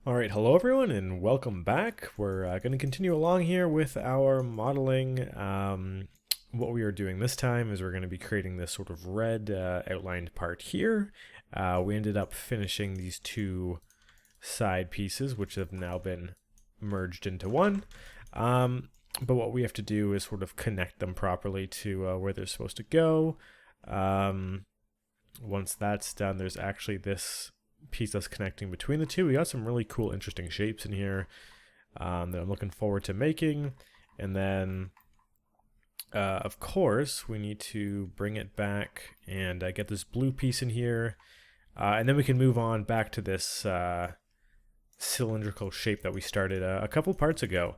Alright, hello everyone and welcome back. We're going to continue along here with our modeling. What we are doing this time is we're going to be creating this sort of red outlined part here. We ended up finishing these two side pieces, which have now been merged into one. But what we have to do is sort of connect them properly to where they're supposed to go. Once that's done, there's actually this piece that's connecting between the two. We got some really cool, interesting shapes in here that I'm looking forward to making. And then, of course, we need to bring it back and get this blue piece in here. And then we can move on back to this cylindrical shape that we started a couple parts ago.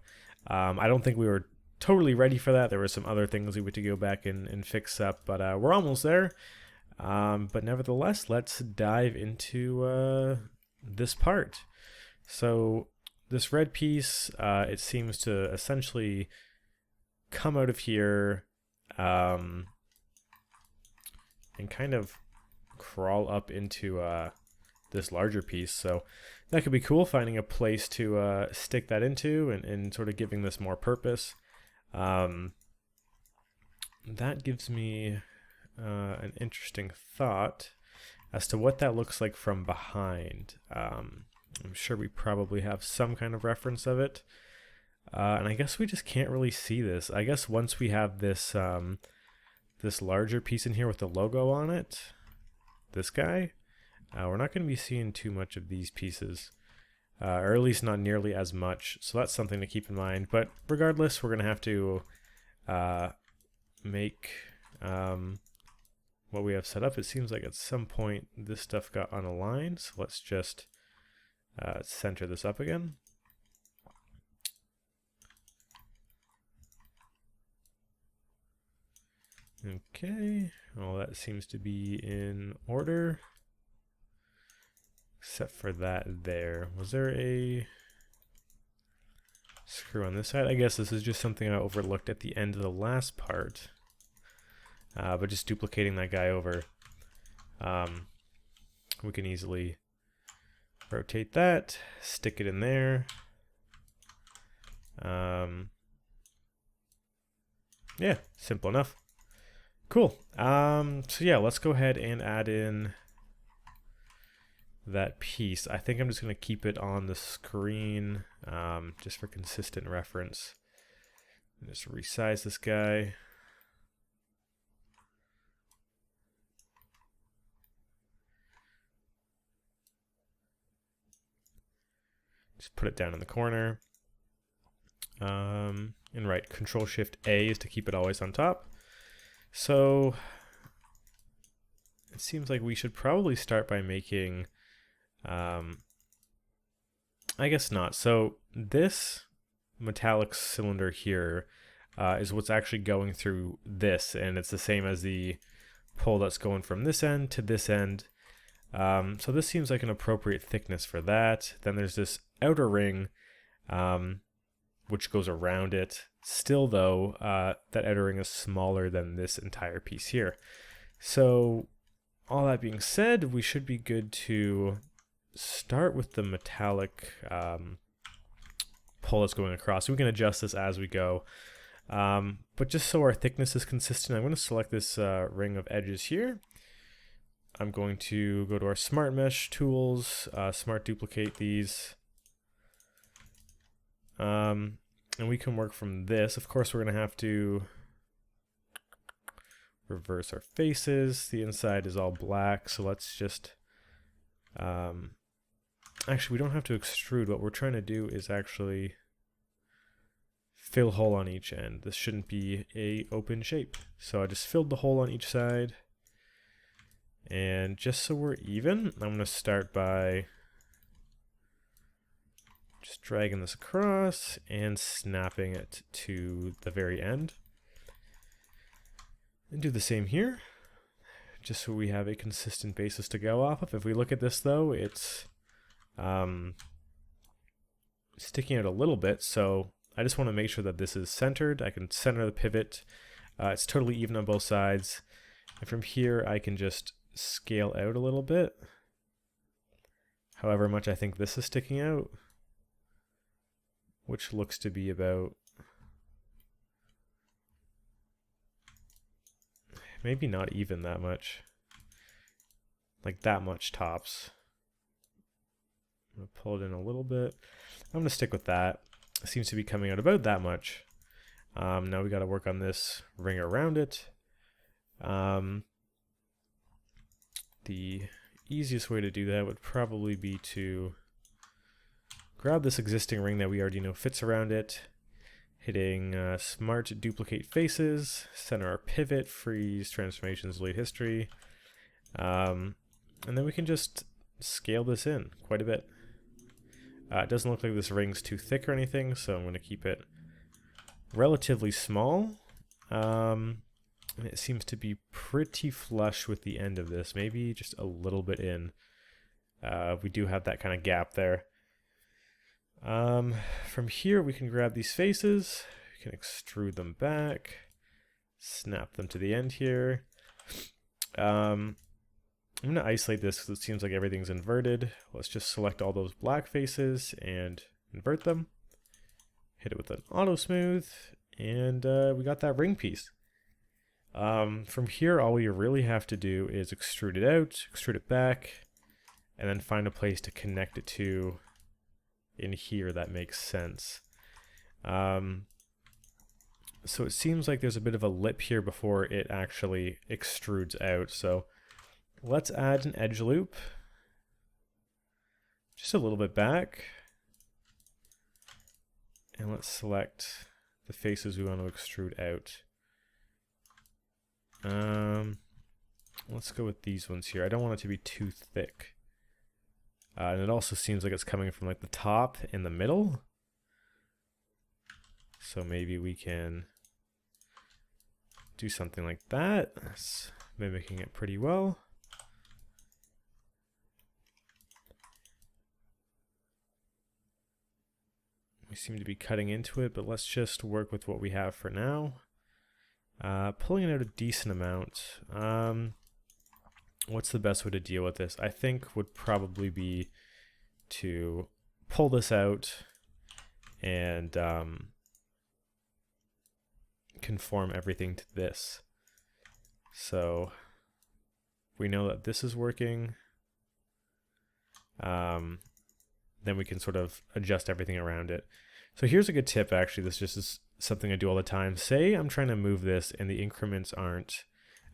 I don't think we were totally ready for that. There were some other things we had to go back and fix up, but we're almost there. But nevertheless, let's dive into this part. So this red piece, it seems to essentially come out of here and kind of crawl up into this larger piece. So that could be cool, finding a place to stick that into and sort of giving this more purpose. That gives me an interesting thought as to what that looks like from behind. I'm sure we probably have some kind of reference of it. And I guess we just can't really see this. I guess once we have this this larger piece in here with the logo on it, this guy, we're not going to be seeing too much of these pieces, or at least not nearly as much. So that's something to keep in mind. But regardless, we're going to have to make what we have set up. It seems like at some point this stuff got unaligned, so let's just center this up again. Okay, well, that seems to be in order, except for that there. Was there a screw on this side? I guess this is just something I overlooked at the end of the last part. But just duplicating that guy over, we can easily rotate that, stick it in there. Yeah, simple enough. Cool. So yeah, let's go ahead and add in that piece. I think I'm just going to keep it on the screen just for consistent reference. Just resize this guy. Just put it down in the corner. And right, Control Shift A is to keep it always on top. So it seems like we should probably start by making, I guess not. So this metallic cylinder here is what's actually going through this, and it's the same as the pull that's going from this end to this end. So this seems like an appropriate thickness for that. Then there's this outer ring which goes around it. Still though, that outer ring is smaller than this entire piece here. So all that being said, we should be good to start with the metallic pull that's going across. We can adjust this as we go. But just so our thickness is consistent, I'm going to select this ring of edges here. I'm going to go to our Smart Mesh tools, Smart Duplicate these. And we can work from this. Of course, we're going to have to reverse our faces. The inside is all black, so let's just... actually, we don't have to extrude. What we're trying to do is actually fill a hole on each end. This shouldn't be a open shape. So I just filled the hole on each side. And just so we're even, I'm going to start by just dragging this across and snapping it to the very end. And do the same here, just so we have a consistent basis to go off of. If we look at this though, it's sticking out a little bit, so I just want to make sure that this is centered. I can center the pivot. It's totally even on both sides. And from here, I can just scale out a little bit. however much I think this is sticking out, which looks to be about maybe not even that much, like that much tops. I'm going to pull it in a little bit. I'm going to stick with that. It seems to be coming out about that much. Now we got to work on this ring around it. The easiest way to do that would probably be to grab this existing ring that we already know fits around it, hitting Smart Duplicate Faces, center our pivot, freeze, transformations, delete history, and then we can just scale this in quite a bit. It doesn't look like this ring's too thick or anything, so I'm going to keep it relatively small. And it seems to be pretty flush with the end of this, maybe just a little bit in. We do have that kind of gap there. From here we can grab these faces, we can extrude them back, snap them to the end here. I'm going to isolate this because it seems like everything's inverted. Let's just select all those black faces and invert them. Hit it with an auto smooth, and we got that ring piece. From here, all we really have to do is extrude it out, extrude it back, and then find a place to connect it to in here that makes sense. So it seems like there's a bit of a lip here before it actually extrudes out. So let's add an edge loop, just a little bit back, and let's select the faces we want to extrude out. Let's go with these ones here. I don't want it to be too thick. And it also seems like it's coming from like the top and the middle. So maybe we can do something like that. It's mimicking it pretty well. We seem to be cutting into it, but let's just work with what we have for now. Pulling it out a decent amount. What's the best way to deal with this? I think would probably be to pull this out and conform everything to this. So we know that this is working. Then we can sort of adjust everything around it. So here's a good tip, actually. This just is something I do all the time. Say I'm trying to move this and the increments aren't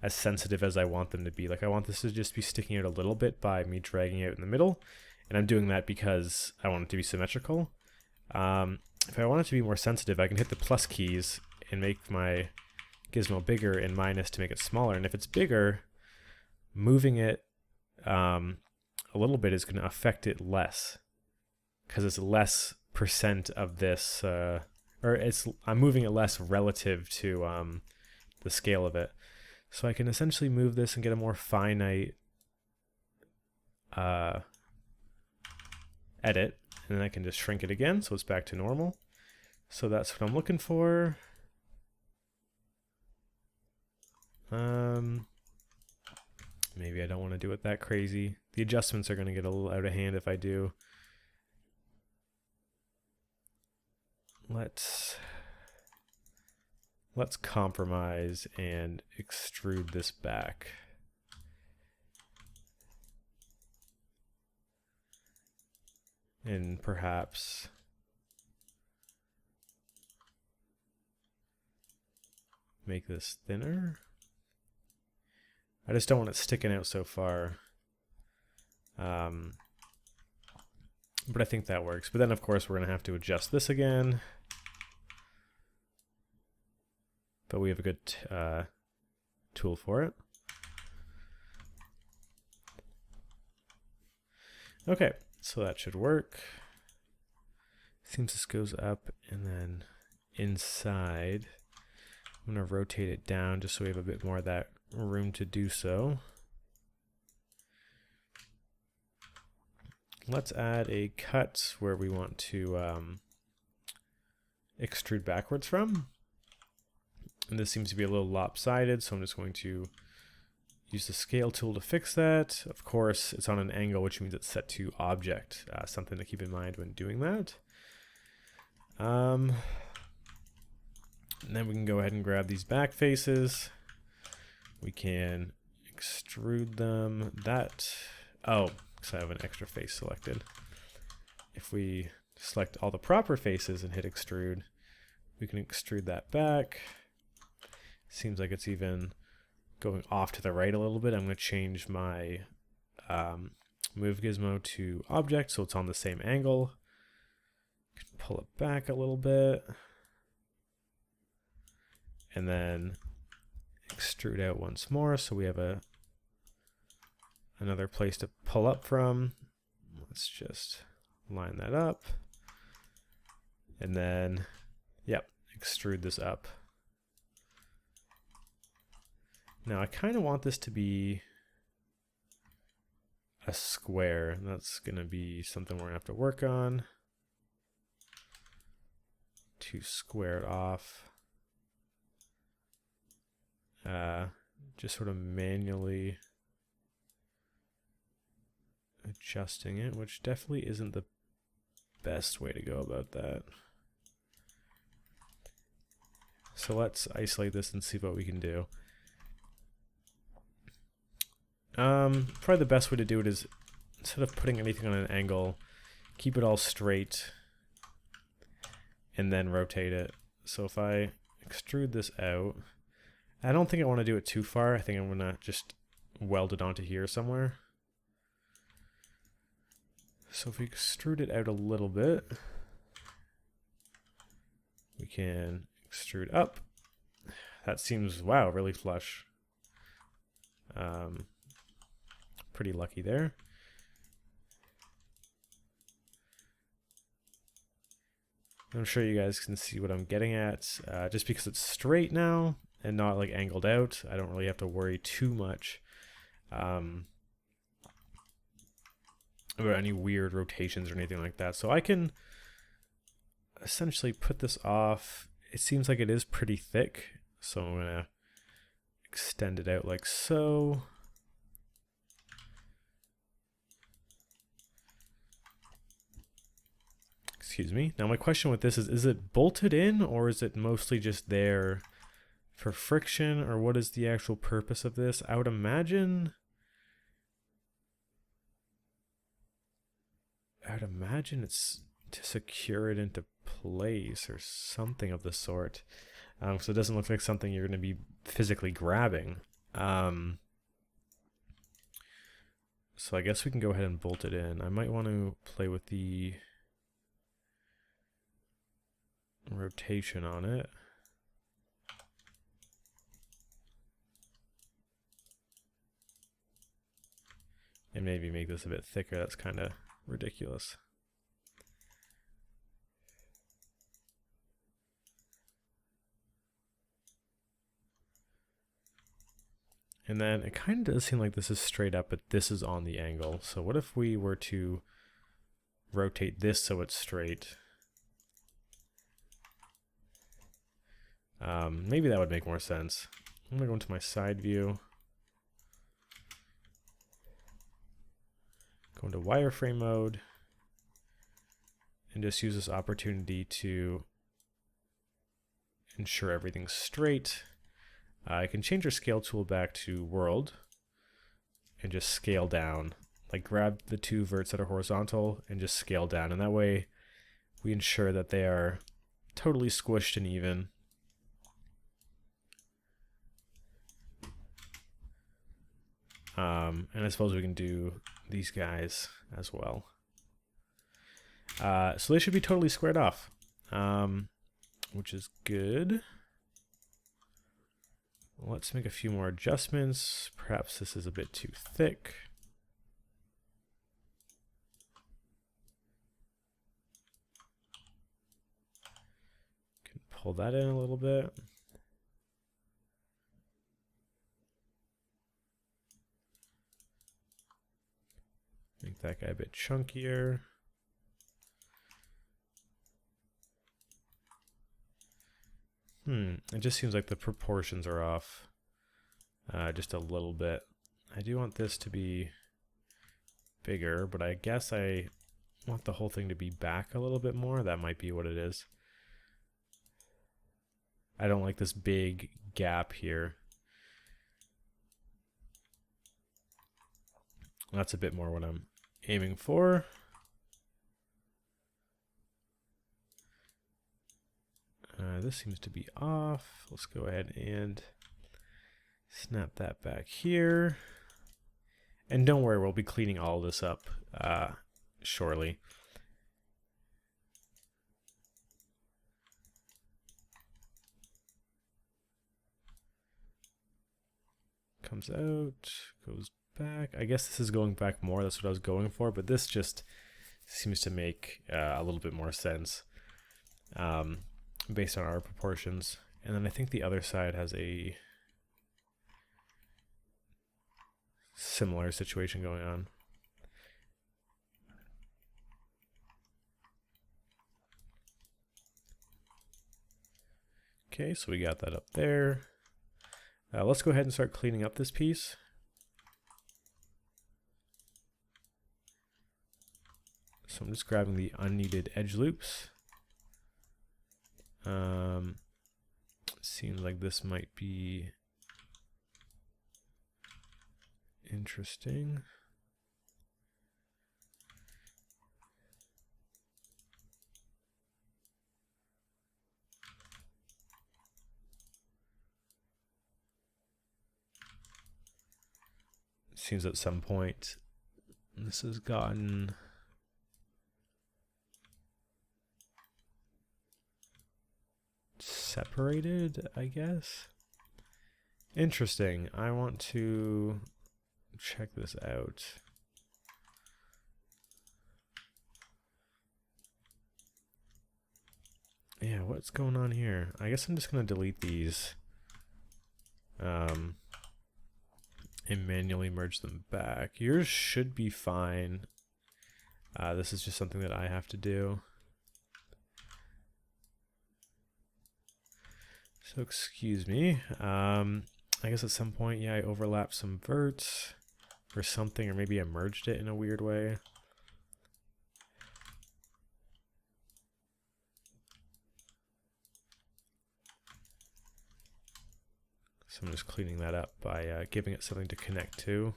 as sensitive as I want them to be. Like I want this to just be sticking out a little bit by me dragging it in the middle. And I'm doing that because I want it to be symmetrical. If I want it to be more sensitive, I can hit the plus keys and make my gizmo bigger and minus to make it smaller. And if it's bigger, moving it a little bit is going to affect it less, because it's less percent of this, I'm moving it less relative to the scale of it. So I can essentially move this and get a more finite edit, and then I can just shrink it again so it's back to normal. So that's what I'm looking for. Maybe I don't want to do it that crazy. The adjustments are going to get a little out of hand if I do. Let's compromise and extrude this back. And perhaps make this thinner. I just don't want it sticking out so far. But I think that works. But then, of course, we're going to have to adjust this again. But we have a good tool for it. Okay, so that should work. Seems this goes up and then inside. I'm going to rotate it down just so we have a bit more of that room to do so. Let's add a cut where we want to extrude backwards from. And this seems to be a little lopsided, so I'm just going to Use the scale tool to fix that. Of course, it's on an angle, which means it's set to object. Something to keep in mind when doing that. And then we can go ahead and grab these back faces. We can extrude them. Oh, because I have an extra face selected. If we select all the proper faces and hit extrude, we can extrude that back. Seems like it's even going off to the right a little bit. I'm going to change my move gizmo to object so it's on the same angle. Pull it back a little bit. And then extrude out once more so we have another place to pull up from. Let's just line that up. And then, yep, extrude this up. Now I kind of want this to be a square, and that's going to be something we're going to have to work on to square it off. Just sort of manually adjusting it, which definitely isn't the best way to go about that. So let's isolate this and see what we can do. Probably the best way to do it is, instead of putting anything on an angle, keep it all straight and then rotate it. So if I extrude this out, I don't think I want to do it too far. I think I'm going to just weld it onto here somewhere. So if we extrude it out a little bit, we can extrude up. That seems, wow, really flush. Pretty lucky there. I'm sure you guys can see what I'm getting at. Just because it's straight now and not like angled out, I don't really have to worry too much about any weird rotations or anything like that. So I can essentially put this off. It seems like it is pretty thick, so I'm going to extend it out like so. Excuse me. Now my question with this is it bolted in, or is it mostly just there for friction, or what is the actual purpose of this? I would imagine it's to secure it into place or something of the sort. So it doesn't look like something you're going to be physically grabbing. So I guess we can go ahead and bolt it in. I might want to play with the rotation on it. And maybe make this a bit thicker. That's kind of ridiculous. And then it kind of does seem like this is straight up, but this is on the angle. So what if we were to rotate this so it's straight? Maybe that would make more sense. I'm going to go into my side view. Go into wireframe mode. And just use this opportunity to ensure everything's straight. I can change our scale tool back to world and just scale down. Like grab the two verts that are horizontal and just scale down. And that way we ensure that they are totally squished and even. And I suppose we can do these guys as well. So they should be totally squared off, which is good. Let's make a few more adjustments. Perhaps this is a bit too thick. Can pull that in a little bit. Make that guy a bit chunkier. It just seems like the proportions are off just a little bit. I do want this to be bigger, but I guess I want the whole thing to be back a little bit more. That might be what it is. I don't like this big gap here. That's a bit more what I'm aiming for. This seems to be off. Let's go ahead and snap that back here. And don't worry, we'll be cleaning all this up shortly. Comes out, goes back. I guess this is going back more. That's what I was going for, but this just seems to make a little bit more sense based on our proportions. And then I think the other side has a similar situation going on. Okay, so we got that up there. Let's go ahead and start cleaning up this piece. So I'm just grabbing the unneeded edge loops. Seems like this might be interesting. Seems at some point this has gotten separated, I guess. Interesting. I want to check this out. Yeah, what's going on here? I guess I'm just going to delete these and manually merge them back. Yours should be fine. This is just something that I have to do. So excuse me. I guess at some point, yeah, I overlapped some verts or something, or maybe I merged it in a weird way. So I'm just cleaning that up by giving it something to connect to.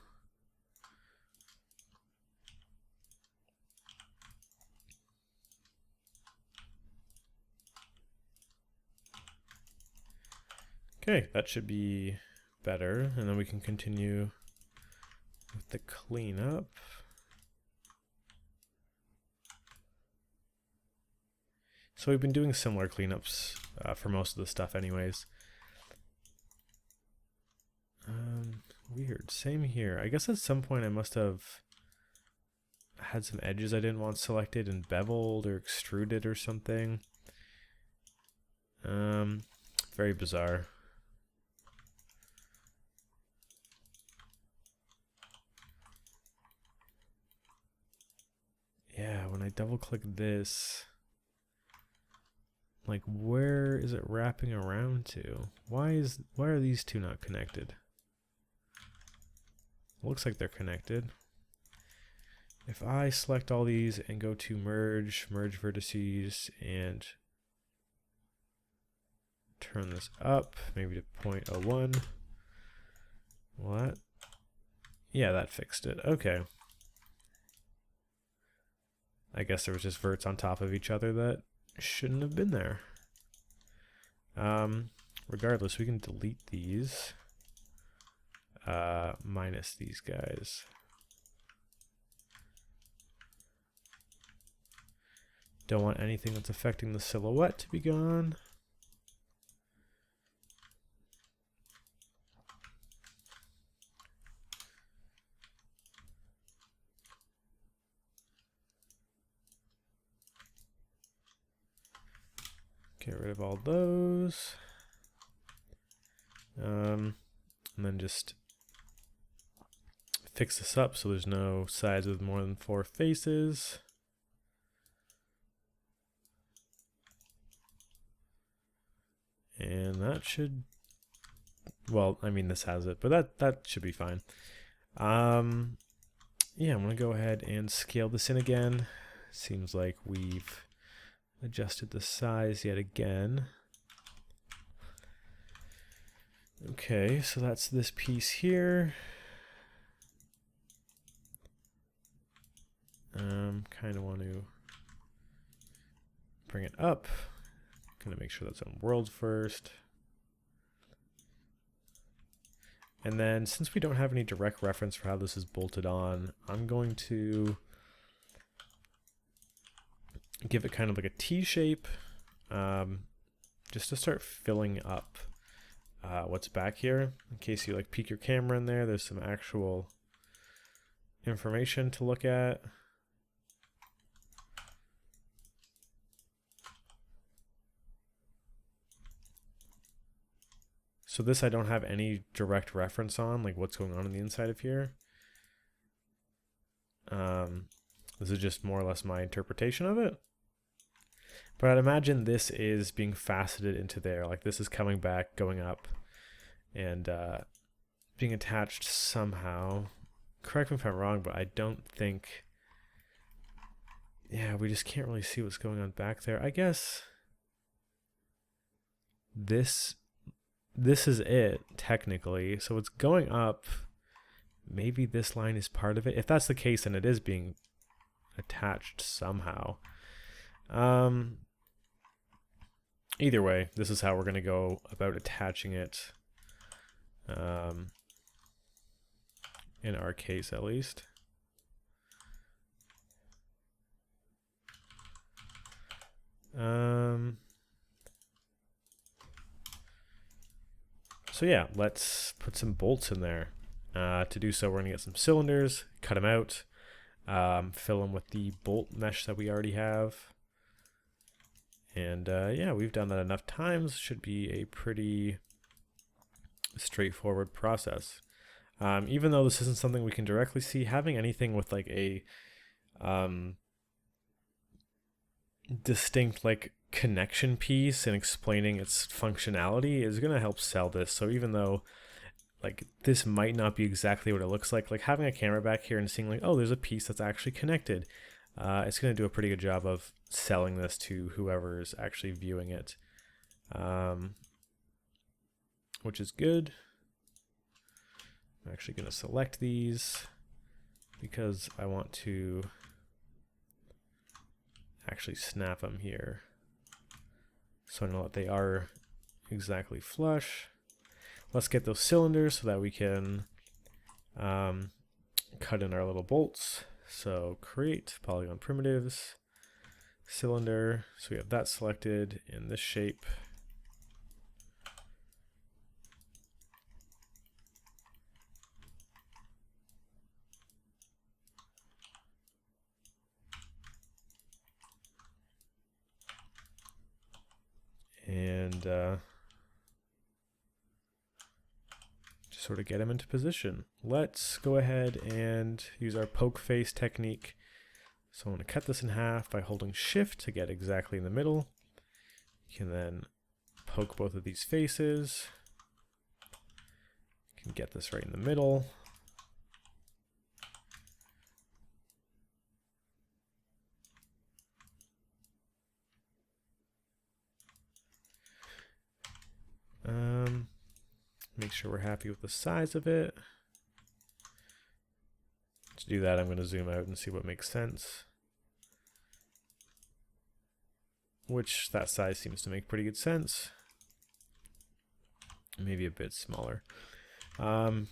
Okay, that should be better, and then we can continue with the cleanup. So we've been doing similar cleanups for most of the stuff anyways. Weird, same here. I guess at some point I must have had some edges I didn't want selected and beveled or extruded or something. Very bizarre. Yeah, when I double click this, like where is it wrapping around to? Why are these two not connected? Looks like they're connected. If I select all these and go to merge vertices and turn this up, maybe to 0.01. What? Yeah, that fixed it. Okay. I guess there was just verts on top of each other that shouldn't have been there. Regardless, we can delete these. Minus these guys. Don't want anything that's affecting the silhouette to be gone. Get rid of all those. And then just fix this up so there's no sides with more than 4 faces. And that should, well, I mean this has it, but that should be fine. Yeah, I'm going to go ahead and scale this in again. Seems like we've adjusted the size yet again. Okay, so that's this piece here. Kind of want to bring it up. Gonna make sure that's on world first. And then since we don't have any direct reference for how this is bolted on, I'm going to give it kind of like a T shape, just to start filling up what's back here. In case you like peek your camera in there, there's some actual information to look at. So this I don't have any direct reference on, like what's going on the inside of here. This is just more or less my interpretation of it. But I'd imagine this is being faceted into there, like this is coming back, going up, and being attached somehow. Correct me if I'm wrong, but I don't think... Yeah, we just can't really see what's going on back there. I guess this is it, technically. So it's going up. Maybe this line is part of it. If that's the case, then it is being attached somehow. Either way, this is how we're going to go about attaching it. In our case, at least. So yeah, let's put some bolts in there. To do so, we're going to get some cylinders, cut them out, fill them with the bolt mesh that we already have. And yeah, we've done that enough times. Should be a pretty straightforward process. Even though this isn't something we can directly see, having anything with like a distinct like connection piece and explaining its functionality is going to help sell this. So even though like this might not be exactly what it looks like having a camera back here and seeing like, oh, there's a piece that's actually connected, it's going to do a pretty good job of selling this to whoever is actually viewing it, which is good. I'm actually going to select these because I want to actually snap them here so I know that they are exactly flush. Let's get those cylinders so that we can cut in our little bolts. So create polygon primitives, cylinder. So we have that selected in this shape. And just sort of get them into position. Let's go ahead and use our poke face technique. So I'm going to cut this in half by holding shift to get exactly in the middle. You can then poke both of these faces. You can get this right in the middle. Make sure we're happy with the size of it. To do that, I'm going to zoom out and see what makes sense. Which that size seems to make pretty good sense. Maybe a bit smaller.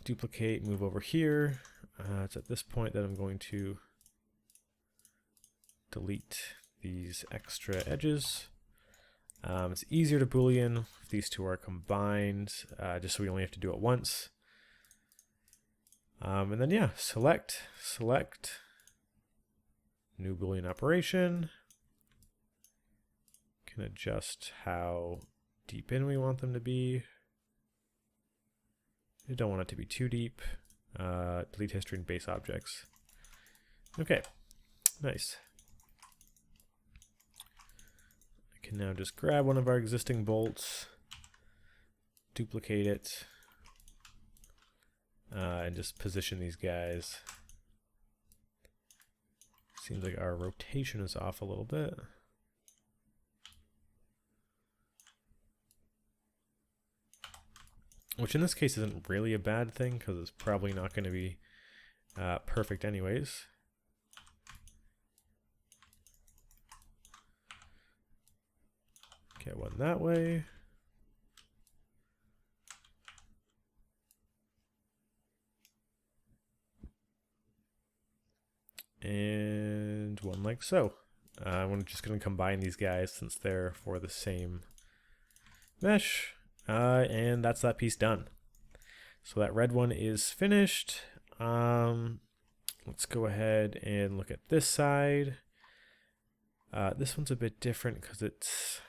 Duplicate, move over here. It's at this point that I'm going to delete these extra edges. It's easier to Boolean if these two are combined, just so we only have to do it once. And then yeah, select, new Boolean operation. Can adjust how deep in we want them to be. We don't want it to be too deep. Delete history and base objects. Okay, nice. I can now just grab one of our existing bolts, duplicate it, and just position these guys. Seems like our rotation is off a little bit. Which in this case isn't really a bad thing, because it's probably not going to be perfect anyways. Get one that way. And one like so. I'm just going to combine these guys since they're for the same mesh. And that's that piece done. So that red one is finished. Let's go ahead and look at this side. This one's a bit different because it's...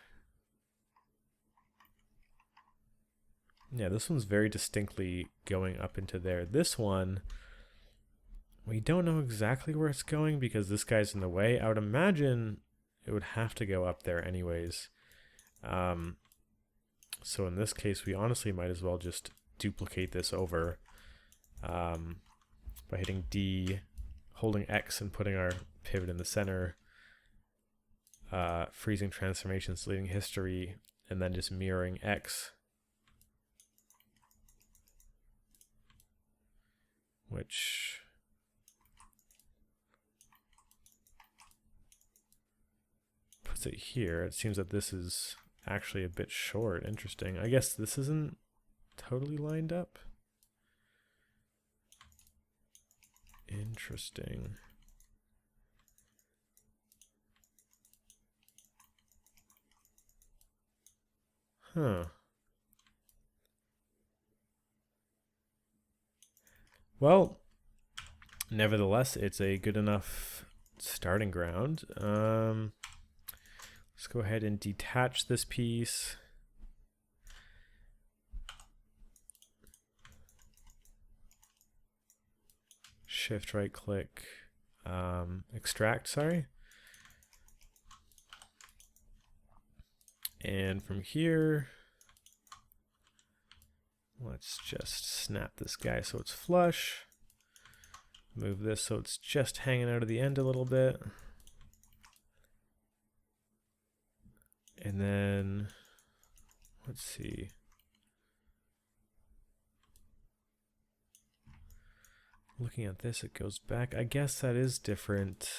Yeah, this one's very distinctly going up into there. This one, we don't know exactly where it's going because this guy's in the way. I would imagine it would have to go up there anyways. So in this case, we honestly might as well just duplicate this over by hitting D, holding X and putting our pivot in the center, freezing transformations, deleting history, and then just mirroring X. Which puts it here. It seems that this is actually a bit short. Interesting. I guess this isn't totally lined up. Interesting. Huh. Well, nevertheless, it's a good enough starting ground. Let's go ahead and detach this piece. Shift right click, extract, sorry. And from here, let's just snap this guy so it's flush. Move this so it's just hanging out of the end a little bit. And then, let's see. Looking at this, it goes back. I guess that is different.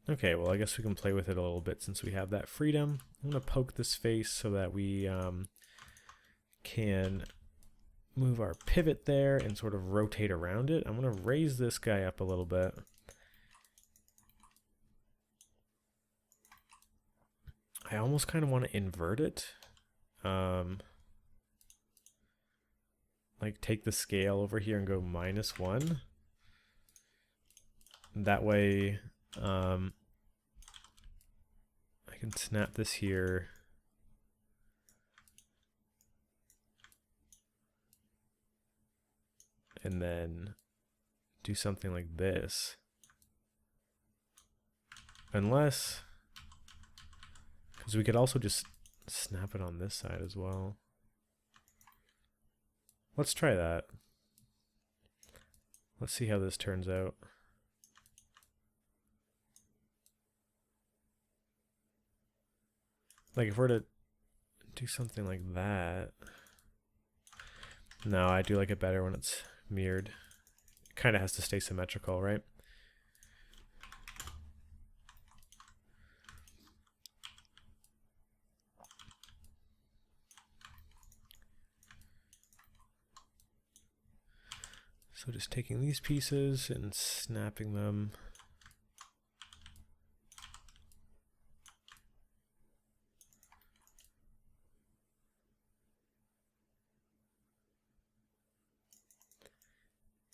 Okay, well, I guess we can play with it a little bit since we have that freedom. I'm going to poke this face so that we can move our pivot there and sort of rotate around it. I'm going to raise this guy up a little bit. I almost kind of want to invert it. Like take the scale over here and go -1. That way I can snap this here. And then do something like this. Unless, because we could also just snap it on this side as well. Let's try that. Let's see how this turns out. Like if we're to do something like that. No, I do like it better when it's mirrored. It kind of has to stay symmetrical, right? So just taking these pieces and snapping them.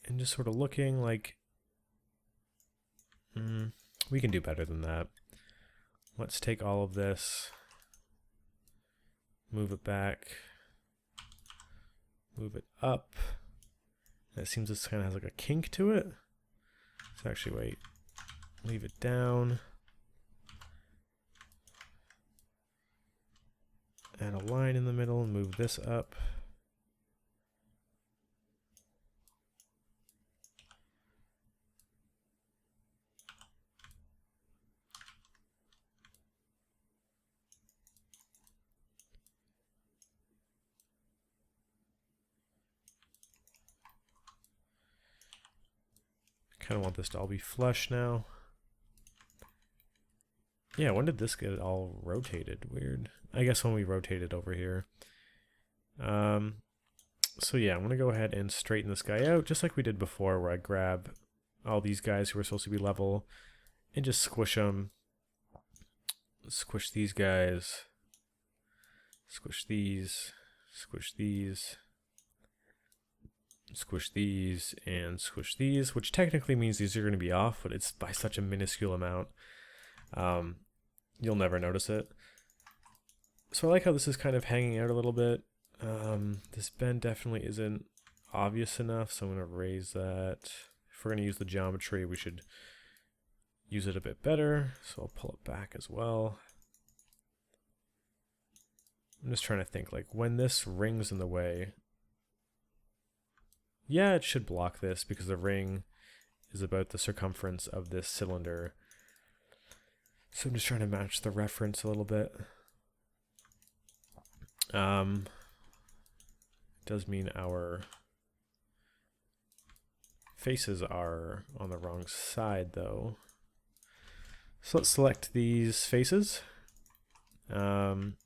And just sort of looking like we can do better than that. Let's take all of this, move it back, move it up. And it seems this kind of has like a kink to it. So actually, wait, leave it down. add a line in the middle and move this up. Kind of want this to all be flush now. Yeah, when did this get all rotated? Weird. I guess when we rotated over here. So yeah, I'm going to go ahead and straighten this guy out, just like we did before, where I grab all these guys who are supposed to be level and just squish them. Squish these guys. Squish these. Squish these. Squish these and squish these, which technically means these are going to be off, but it's by such a minuscule amount. You'll never notice it. So I like how this is kind of hanging out a little bit. This bend definitely isn't obvious enough, so I'm going to raise that. If we're going to use the geometry, we should use it a bit better, so I'll pull it back as well. I'm just trying to think, like, when this ring's in the way, yeah, it should block this because the ring is about the circumference of this cylinder. So I'm just trying to match the reference a little bit. It does mean our faces are on the wrong side though. So let's select these faces. I'm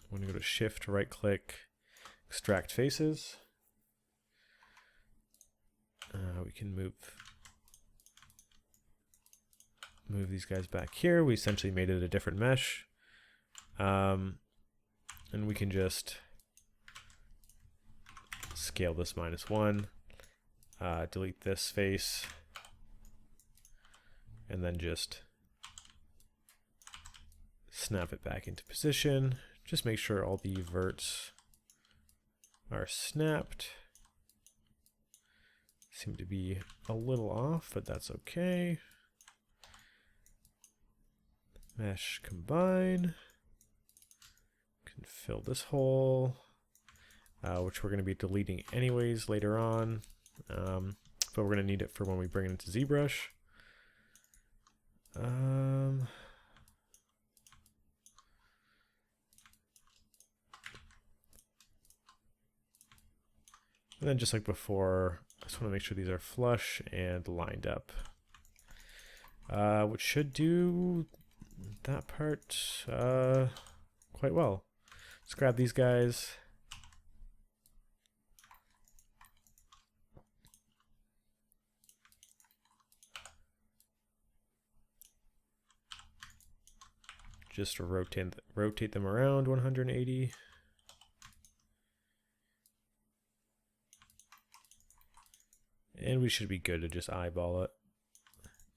going to go to Shift, right click, extract faces. We can move these guys back here. We essentially made it a different mesh. And we can just scale this -1, delete this face, and then just snap it back into position. Just make sure all the verts are snapped. Seem to be a little off, but that's okay. Mesh combine. Can fill this hole, which we're going to be deleting anyways later on, but we're going to need it for when we bring it into Zbrush. And then just like before, I just want to make sure these are flush and lined up, which should do that part quite well. Let's grab these guys. Just rotate them around 180. And we should be good to just eyeball it.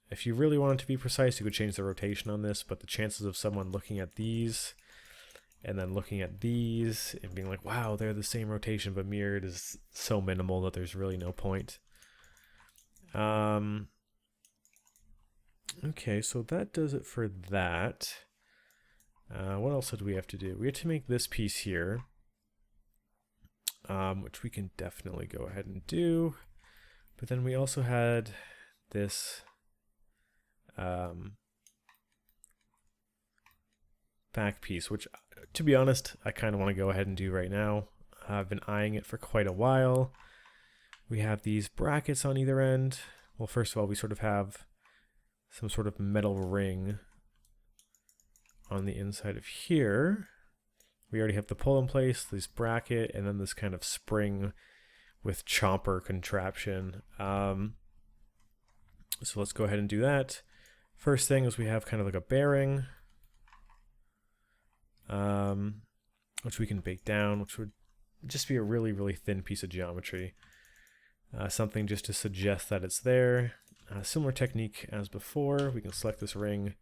If you really wanted to be precise, you could change the rotation on this, but the chances of someone looking at these and then looking at these and being like, wow, they're the same rotation but mirrored is so minimal that there's really no point. Okay, so that does it for that. What else did we have to do? We had to make this piece here, which we can definitely go ahead and do. But then we also had this back piece, which, to be honest, I kind of want to go ahead and do right now. I've been eyeing it for quite a while. We have these brackets on either end. Well, first of all, we sort of have some sort of metal ring on the inside of here. We already have the pull in place, this bracket, and then this kind of spring with chomper contraption. So let's go ahead and do that. First thing is we have kind of like a bearing, which we can bake down, which would just be a really, really thin piece of geometry. Something just to suggest that it's there. Similar technique as before. We can select this ring,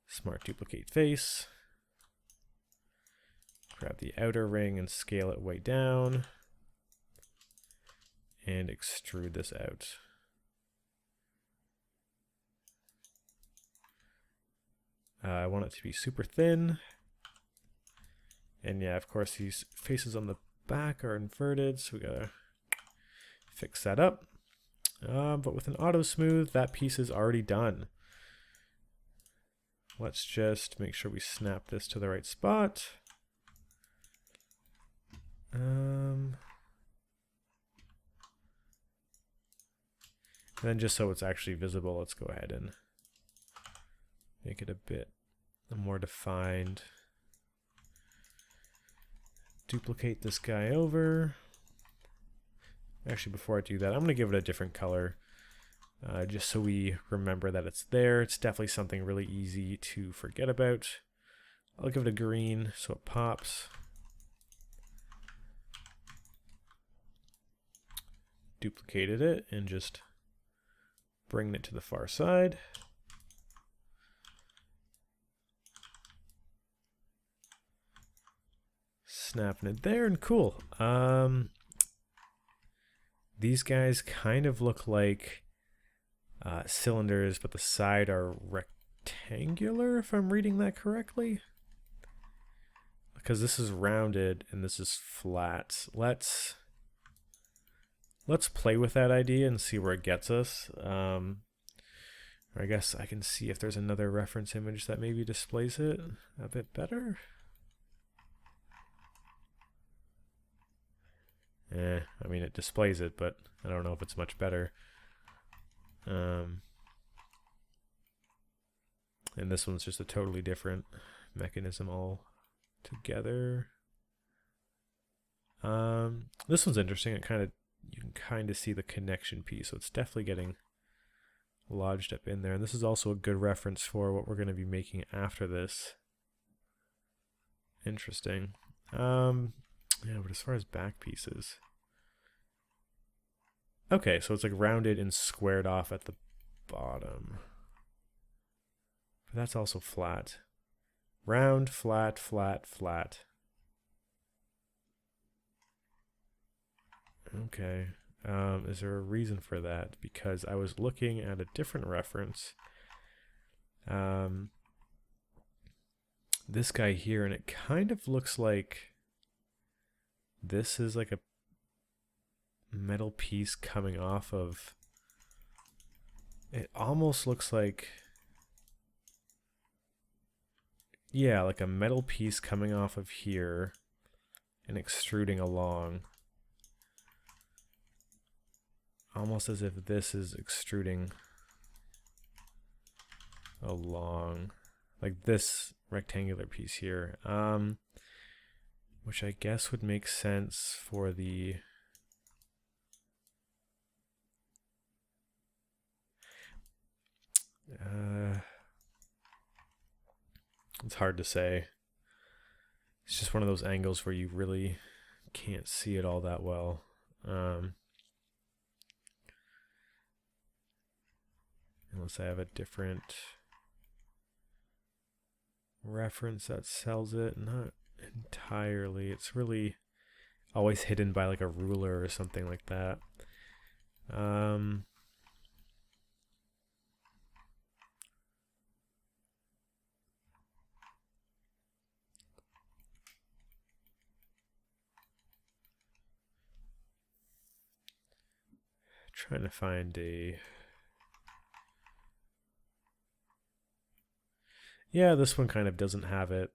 smart duplicate face, grab the outer ring and scale it way down, and extrude this out. I want it to be super thin. And yeah, of course, these faces on the back are inverted, so we gotta fix that up. But with an auto smooth, that piece is already done. Let's just make sure we snap this to the right spot. And then just so it's actually visible, let's go ahead and make it a bit more defined. Duplicate this guy over. Actually, before I do that, I'm going to give it a different color, just so we remember that it's there. It's definitely something really easy to forget about. I'll give it a green so it pops. Duplicated it and just bring it to the far side. Snapping it there, and cool. These guys kind of look like cylinders, but the side are rectangular, if I'm reading that correctly. Because this is rounded and this is flat. Let's play with that idea and see where it gets us. Or I guess I can see if there's another reference image that maybe displays it a bit better. I mean, it displays it, but I don't know if it's much better. And this one's just a totally different mechanism all together. This one's interesting. You can kind of see the connection piece, so it's definitely getting lodged up in there. And this is also a good reference for what we're going to be making after this. Interesting. Yeah, but as far as back pieces, okay, so it's like rounded and squared off at the bottom, but that's also flat. Round, flat, flat, flat. Okay, is there a reason for that? Because I was looking at a different reference, this guy here, and it kind of looks like this is like a metal piece coming off of, it almost looks like, yeah, like a metal piece coming off of here and extruding along. Almost as if this is extruding along, like this rectangular piece here. Which I guess would make sense for the it's hard to say. It's just one of those angles where you really can't see it all that well. Unless I have a different reference that sells it. Not entirely. It's really always hidden by like a ruler or something like that. Trying to find a, yeah, this one kind of doesn't have it.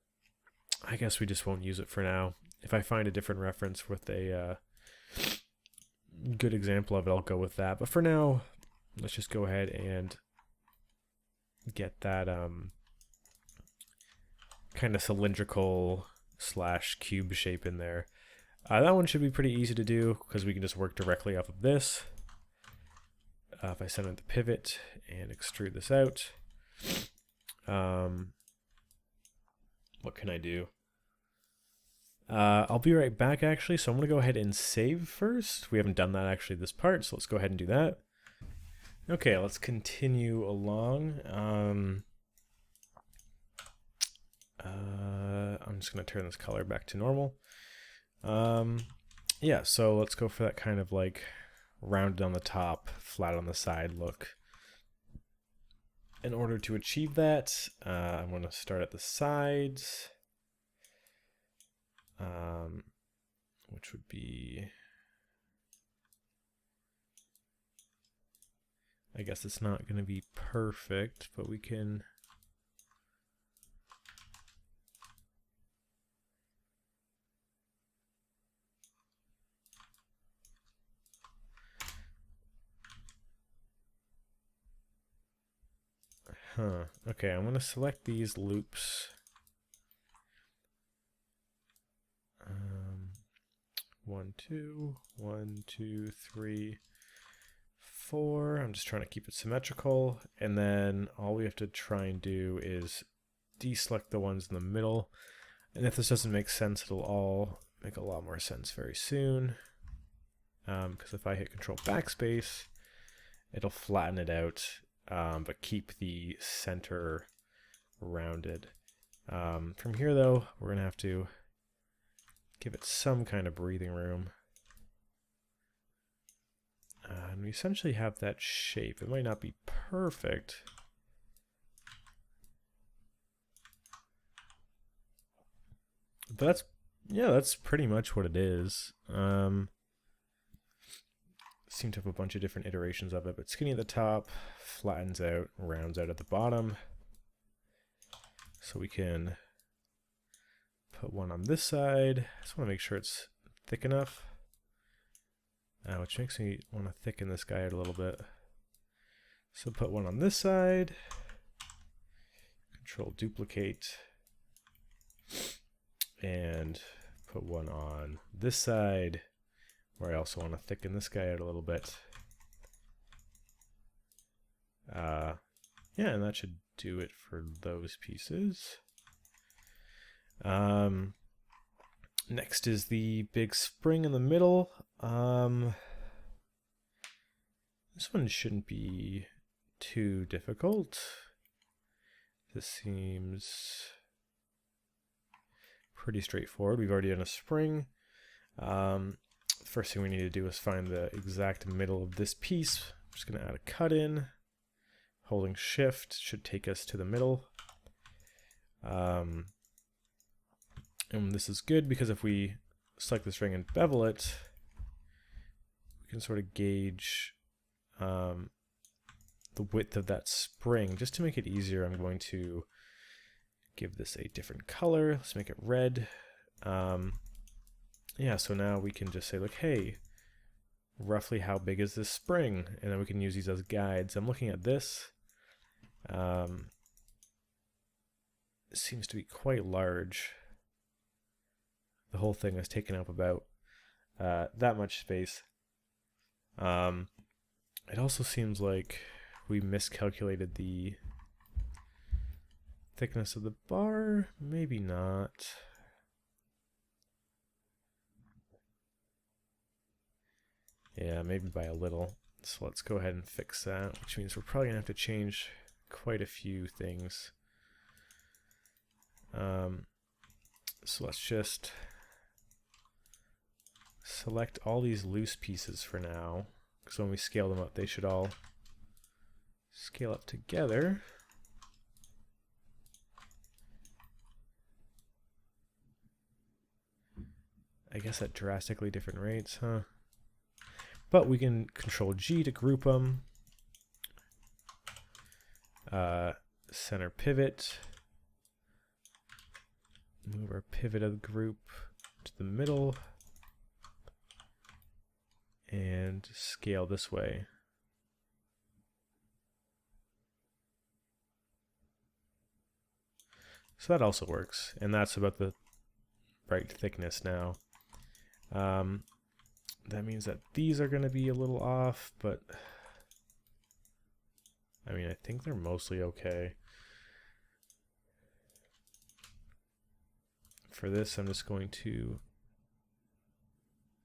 I guess we just won't use it for now. If I find a different reference with a good example of it, I'll go with that. But for now, let's just go ahead and get that kind of cylindrical / cube shape in there. That one should be pretty easy to do because we can just work directly off of this. If I center the pivot and extrude this out, what can I do? I'll be right back actually, so I'm going to go ahead and save first. We haven't done that actually this part, so let's go ahead and do that. Okay, let's continue along. I'm just going to turn this color back to normal. Yeah, so let's go for that kind of like rounded on the top, flat on the side look. In order to achieve that, I'm going to start at the sides. which would be, I guess it's not going to be perfect, but we can okay, I'm going to select these loops. 1, 2, 1, 2, 3, 4. I'm just trying to keep it symmetrical, and then all we have to try and do is deselect the ones in the middle. And if this doesn't make sense, it'll all make a lot more sense very soon. Because if I hit Control Backspace, it'll flatten it out, but keep the center rounded. From here, though, we're going to have to give it some kind of breathing room. And we essentially have that shape. It might not be perfect. But that's pretty much what it is. Seem to have a bunch of different iterations of it, but skinny at the top, flattens out, rounds out at the bottom. So we can put one on this side. Just want to make sure it's thick enough, which makes me want to thicken this guy out a little bit. So put one on this side, Control Duplicate, and put one on this side, where I also want to thicken this guy out a little bit. Yeah, and that should do it for those pieces. Next is the big spring in the middle. This one shouldn't be too difficult. This seems pretty straightforward. We've already done a spring. First thing we need to do is find the exact middle of this piece. I'm just going to add a cut in. Holding Shift should take us to the middle. And this is good because if we select this ring and bevel it, we can sort of gauge the width of that spring. Just to make it easier, I'm going to give this a different color. Let's make it red. Yeah, so now we can just say, like, hey, roughly how big is this spring? And then we can use these as guides. I'm looking at this. It seems to be quite large. The whole thing has taken up about that much space. It also seems like we miscalculated the thickness of the bar. Maybe not. Yeah, maybe by a little. So let's go ahead and fix that, which means we're probably going to have to change quite a few things. So let's just select all these loose pieces for now, because when we scale them up, they should all scale up together. I guess at drastically different rates, huh? But we can Control G to group them. Center pivot. Move our pivot of the group to the middle. And scale this way. So that also works. And that's about the right thickness now. That means that these are going to be a little off, but I mean, I think they're mostly okay. For this, I'm just going to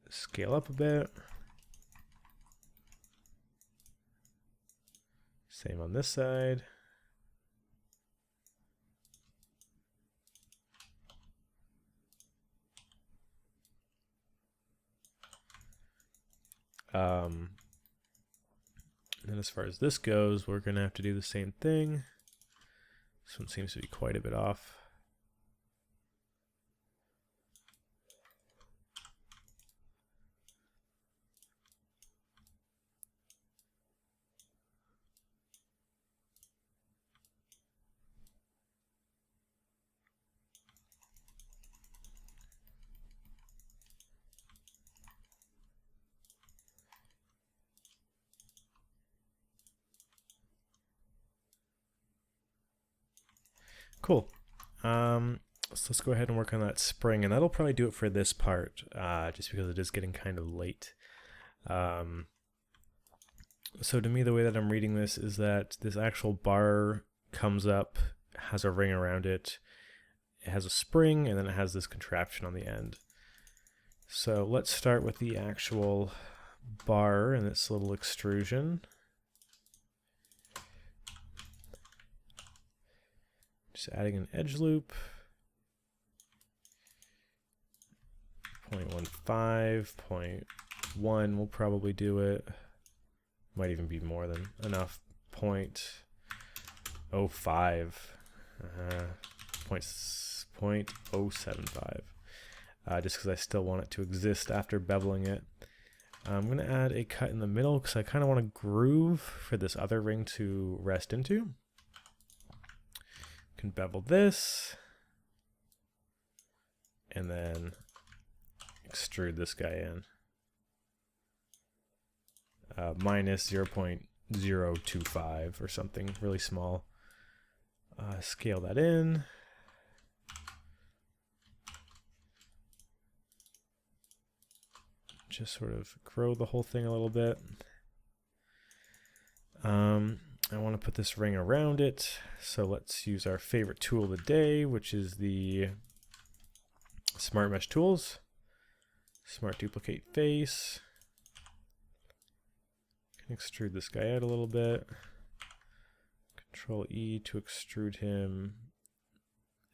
scale up a bit. Same on this side. And as far as this goes, we're going to have to do the same thing. This one seems to be quite a bit off. Cool. So let's go ahead and work on that spring, and that'll probably do it for this part, just because it is getting kind of late. So to me, the way that I'm reading this is that this actual bar comes up, has a ring around it, it has a spring, and then it has this contraption on the end. So let's start with the actual bar and its little extrusion. Just adding an edge loop. 0.15, 0.1 will probably do it. Might even be more than enough. 0.05. 0.075. Just because I still want it to exist after beveling it. I'm going to add a cut in the middle because I kind of want a groove for this other ring to rest into. Can bevel this. And then extrude this guy in. Minus 0.025 or something really small. Scale that in. Just sort of grow the whole thing a little bit. I want to put this ring around it, so let's use our favorite tool of the day, which is the Smart Mesh Tools. Smart Duplicate Face. Can extrude this guy out a little bit. Control E to extrude him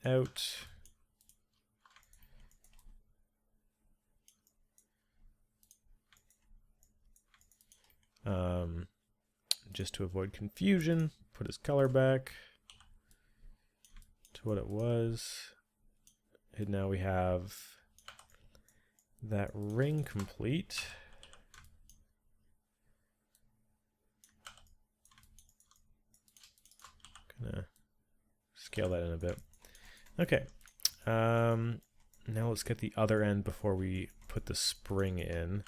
out. Just to avoid confusion, put his color back to what it was. And now we have that ring complete. Gonna scale that in a bit. Okay. Now let's get the other end before we put the spring in.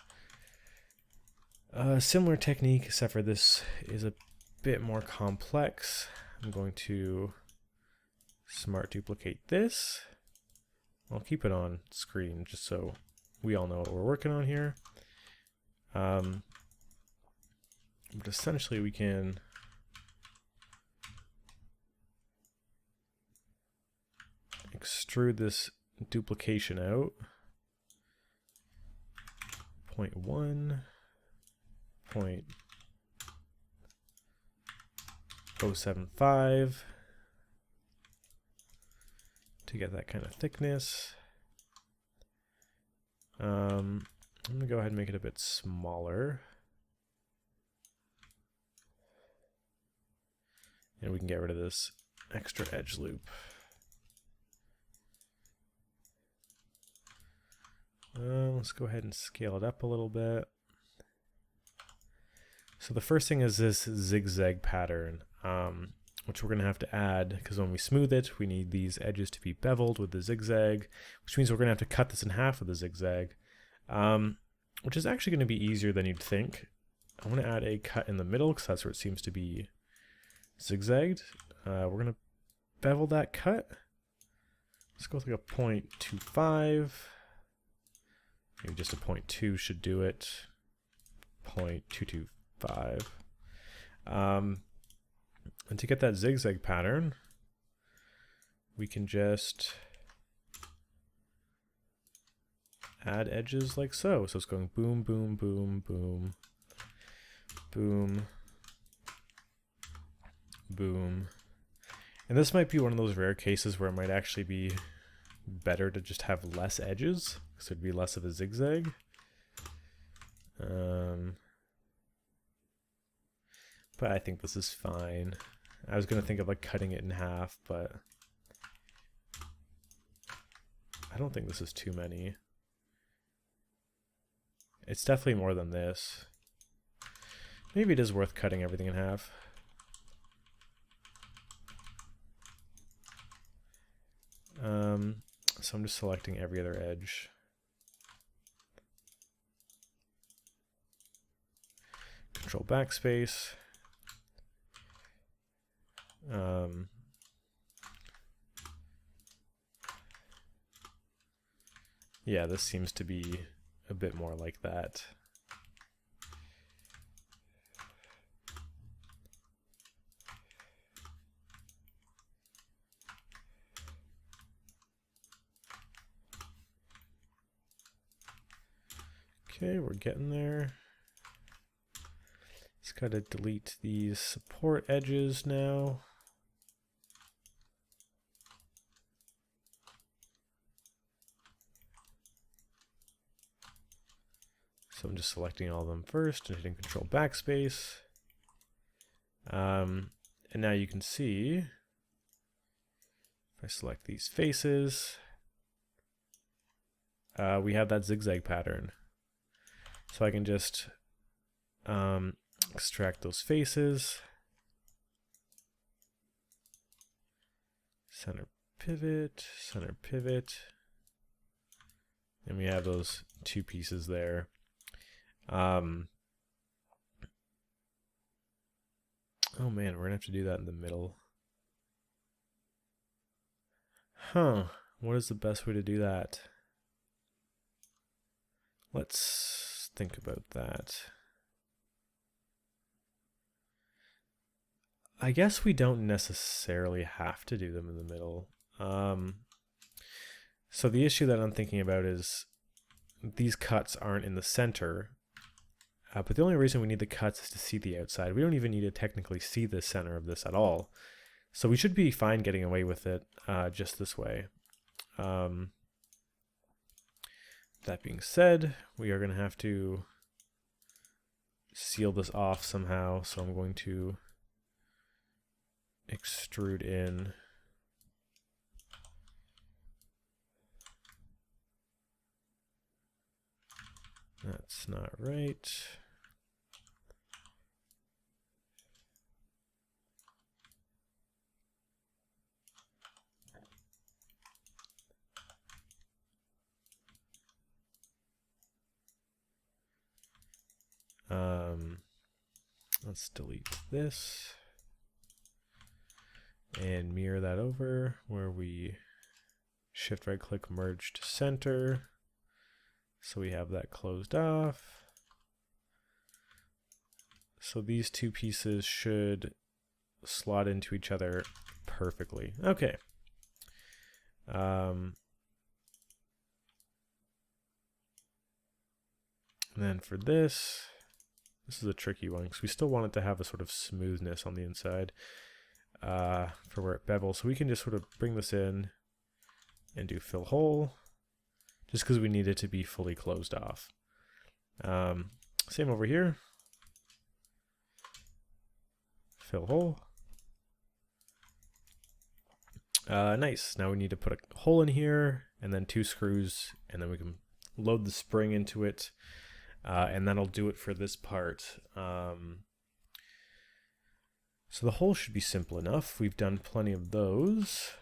Similar technique, except for this is a bit more complex. I'm going to smart duplicate this. I'll keep it on screen just so we all know what we're working on here. But essentially we can extrude this duplication out. 0.1. 0.075 to get that kind of thickness. I'm going to go ahead and make it a bit smaller. And we can get rid of this extra edge loop. Let's go ahead and scale it up a little bit. So the first thing is this zigzag pattern, which we're going to have to add because when we smooth it, we need these edges to be beveled with the zigzag, which means we're going to have to cut this in half with the zigzag, which is actually going to be easier than you'd think. I want to add a cut in the middle because that's where it seems to be zigzagged. We're going to bevel that cut. Let's go with like a 0.25. Maybe just a 0.2 should do it. 0.225. And to get that zigzag pattern, we can just add edges like so. So it's going boom, boom, boom, boom, boom, boom. And this might be one of those rare cases where it might actually be better to just have less edges, because it'd be less of a zigzag. But I think this is fine. I was going to think of like cutting it in half, but I don't think this is too many. It's definitely more than this. Maybe it is worth cutting everything in half. So I'm just selecting every other edge. Control backspace. Yeah, this seems to be a bit more like that. Okay, we're getting there. Just gotta delete these support edges now. So I'm just selecting all of them first and hitting Control Backspace. And now you can see, if I select these faces, we have that zigzag pattern. So I can just extract those faces, center pivot, and we have those two pieces there. Oh man, we're gonna have to do that in the middle. Huh, what is the best way to do that? Let's think about that. I guess we don't necessarily have to do them in the middle. So the issue that I'm thinking about is these cuts aren't in the center, but the only reason we need the cuts is to see the outside. We don't even need to technically see the center of this at all. So we should be fine getting away with it just this way. That being said, we are going to have to seal this off somehow. So I'm going to extrude in. That's not right. Let's delete this and mirror that over where we shift right click merge to center. So we have that closed off. So these two pieces should slot into each other perfectly. Okay. And then for this is a tricky one because we still want it to have a sort of smoothness on the inside for where it bevels. So we can just sort of bring this in and do fill hole just because we need it to be fully closed off. Same over here. Fill hole. Nice. Now we need to put a hole in here and then 2 screws, and then we can load the spring into it. And that'll do it for this part. So the hole should be simple enough. We've done plenty of those.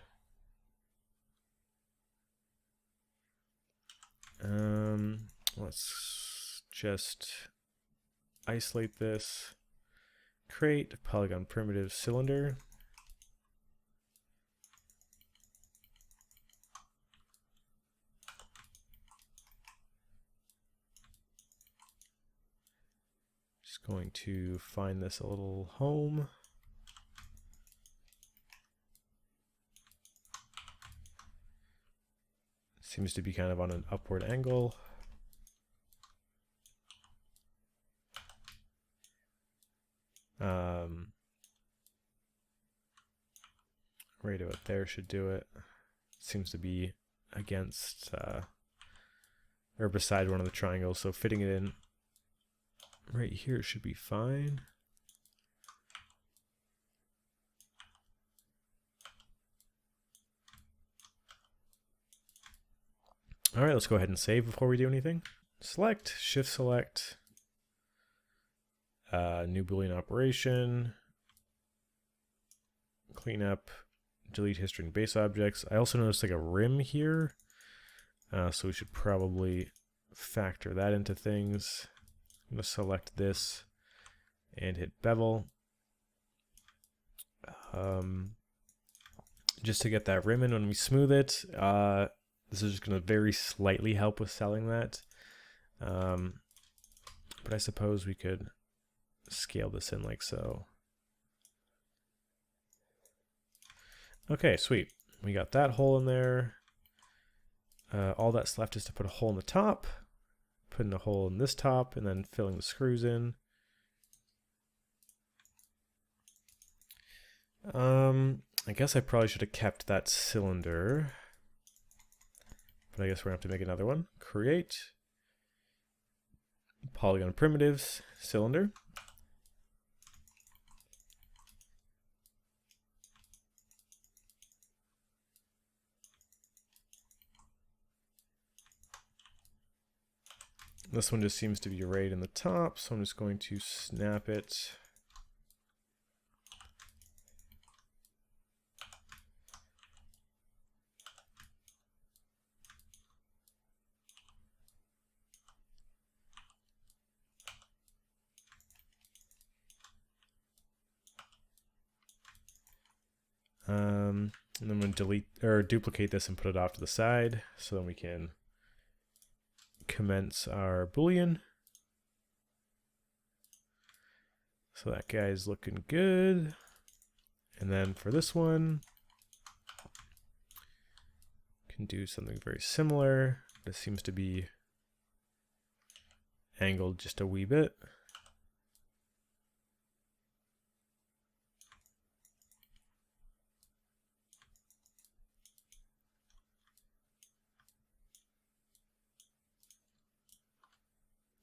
Let's just isolate this. Create polygon primitive cylinder. Going to find this a little home. Seems to be kind of on an upward angle. Right about there should do it. Seems to be against or beside one of the triangles, so fitting it in right here should be fine. All right, let's go ahead and save before we do anything. Select, shift select, new Boolean operation, clean up, delete history and base objects. I also noticed like a rim here, so we should probably factor that into things. I'm going to select this and hit bevel just to get that rim in when we smooth it. This is just going to very slightly help with selling that. But I suppose we could scale this in like so. Okay, sweet. We got that hole in there. All that's left is to put a hole in the top, putting a hole in this top, and then filling the screws in. I guess I probably should have kept that cylinder, but I guess we're going to have to make another one. Create polygon primitives cylinder. This one just seems to be right in the top, so I'm just going to snap it. And then I'm going to delete or duplicate this and put it off to the side, so then we can commence our Boolean. So that guy's looking good. And then for this one, can do something very similar. This seems to be angled just a wee bit.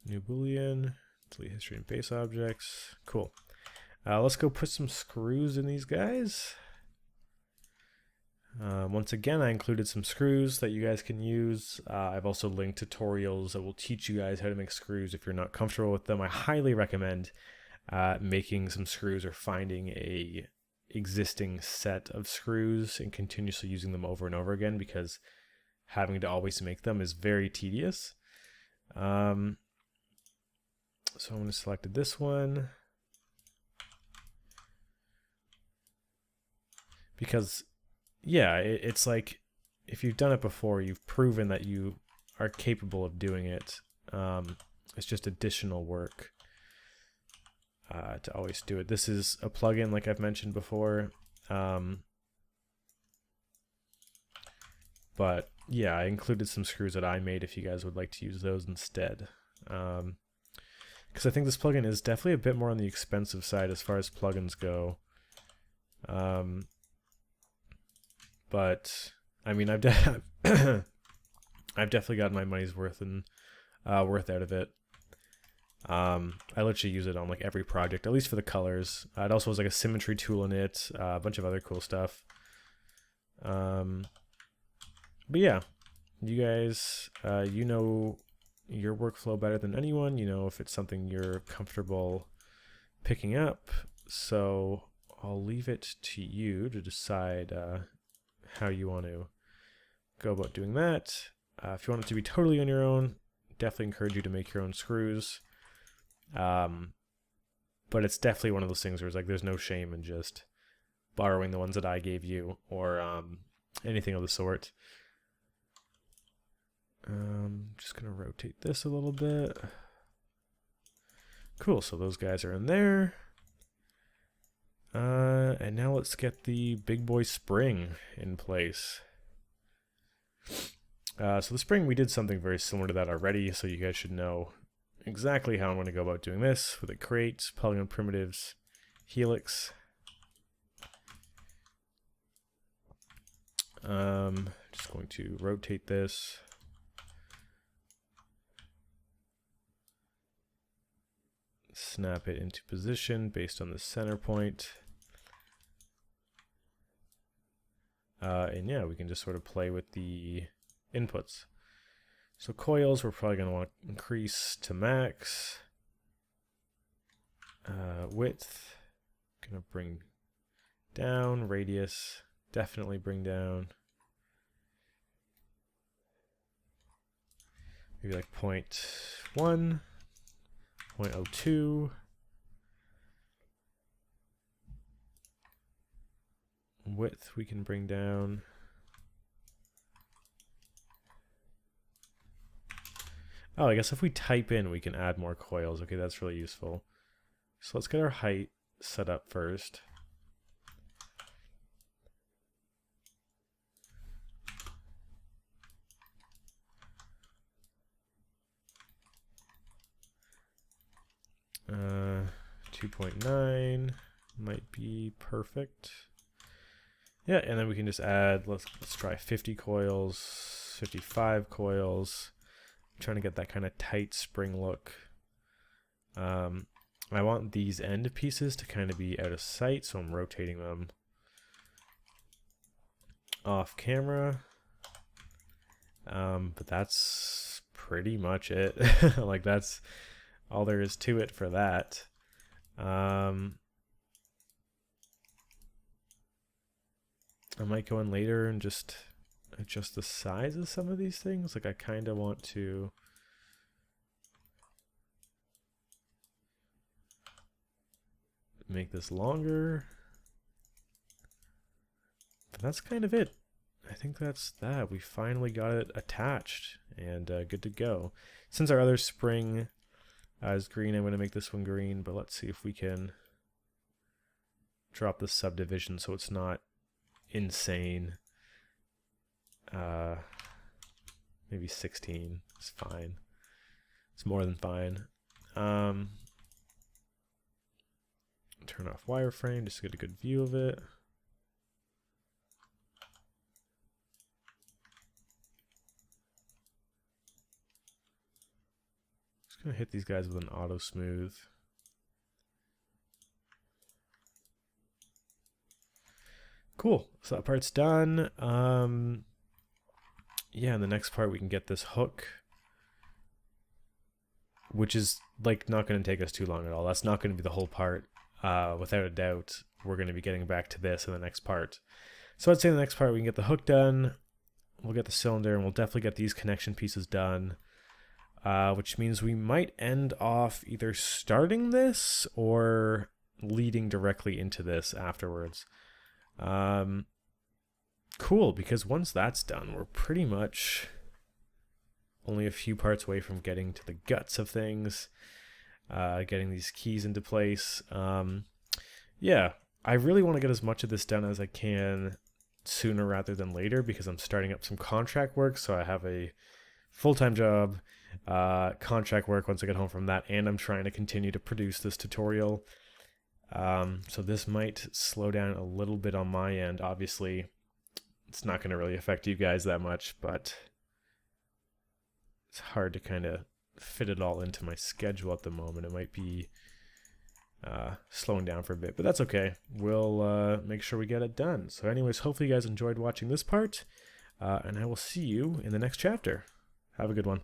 New Boolean, delete history and base objects. Cool. Let's go put some screws in these guys. Once again, I included some screws that you guys can use. I've also linked tutorials that will teach you guys how to make screws if you're not comfortable with them. I highly recommend making some screws or finding a existing set of screws and continuously using them over and over again, because having to always make them is very tedious. So I'm going to select this one because, yeah, it's like if you've done it before, you've proven that you are capable of doing it. It's just additional work to always do it. This is a plugin, like I've mentioned before. But yeah, I included some screws that I made if you guys would like to use those instead. Because I think this plugin is definitely a bit more on the expensive side as far as plugins go. But I mean, I've definitely gotten my money's worth and worth out of it. I literally use it on like every project, at least for the colors. It also has like a symmetry tool in it, a bunch of other cool stuff. But yeah, you guys, you know your workflow better than anyone. You know if it's something you're comfortable picking up. So I'll leave it to you to decide how you want to go about doing that. If you want it to be totally on your own, definitely encourage you to make your own screws. But it's definitely one of those things where it's like there's no shame in just borrowing the ones that I gave you or anything of the sort. Just gonna rotate this a little bit. Cool, so those guys are in there. And now let's get the big boy spring in place. So the spring, we did something very similar to that already, so you guys should know exactly how I'm going to go about doing this with a create, polygon primitives, helix. Just going to rotate this. Snap it into position based on the center point. And yeah, we can just sort of play with the inputs. So coils, we're probably going to want to increase to max. Width, going to bring down. Radius, definitely bring down. Maybe like 0.1. 0.02. Width we can bring down. Oh, I guess if we type in, we can add more coils. Okay, that's really useful. So let's get our height set up first. Uh, 2.9 might be perfect. Yeah, and then we can just add, let's try 50 coils, 55 coils. I'm trying to get that kind of tight spring look. I want these end pieces to kind of be out of sight, so I'm rotating them off camera. But that's pretty much it. Like, that's all there is to it for that. I might go in later and just adjust the size of some of these things. Like, I kind of want to make this longer. But that's kind of it. I think that's that. We finally got it attached and good to go. Since our other spring is green, I'm going to make this one green, but let's see if we can drop the subdivision so it's not insane. Maybe 16 is fine. It's more than fine. Turn off wireframe just to get a good view of it. Just gonna hit these guys with an auto smooth. Cool, so that part's done. Yeah, in the next part we can get this hook, which is like not going to take us too long at all. That's not going to be the whole part. Without a doubt, we're going to be getting back to this in the next part. So I'd say in the next part we can get the hook done, we'll get the cylinder, and we'll definitely get these connection pieces done, which means we might end off either starting this or leading directly into this afterwards. Cool, because once that's done, we're pretty much only a few parts away from getting to the guts of things, getting these keys into place. Yeah, I really want to get as much of this done as I can sooner rather than later, because I'm starting up some contract work. So I have a full-time job, contract work once I get home from that, and I'm trying to continue to produce this tutorial. So this might slow down a little bit on my end. Obviously, it's not going to really affect you guys that much, but it's hard to kind of fit it all into my schedule at the moment. It might be slowing down for a bit, but that's okay. We'll make sure we get it done. So anyways, hopefully you guys enjoyed watching this part, and I will see you in the next chapter. Have a good one.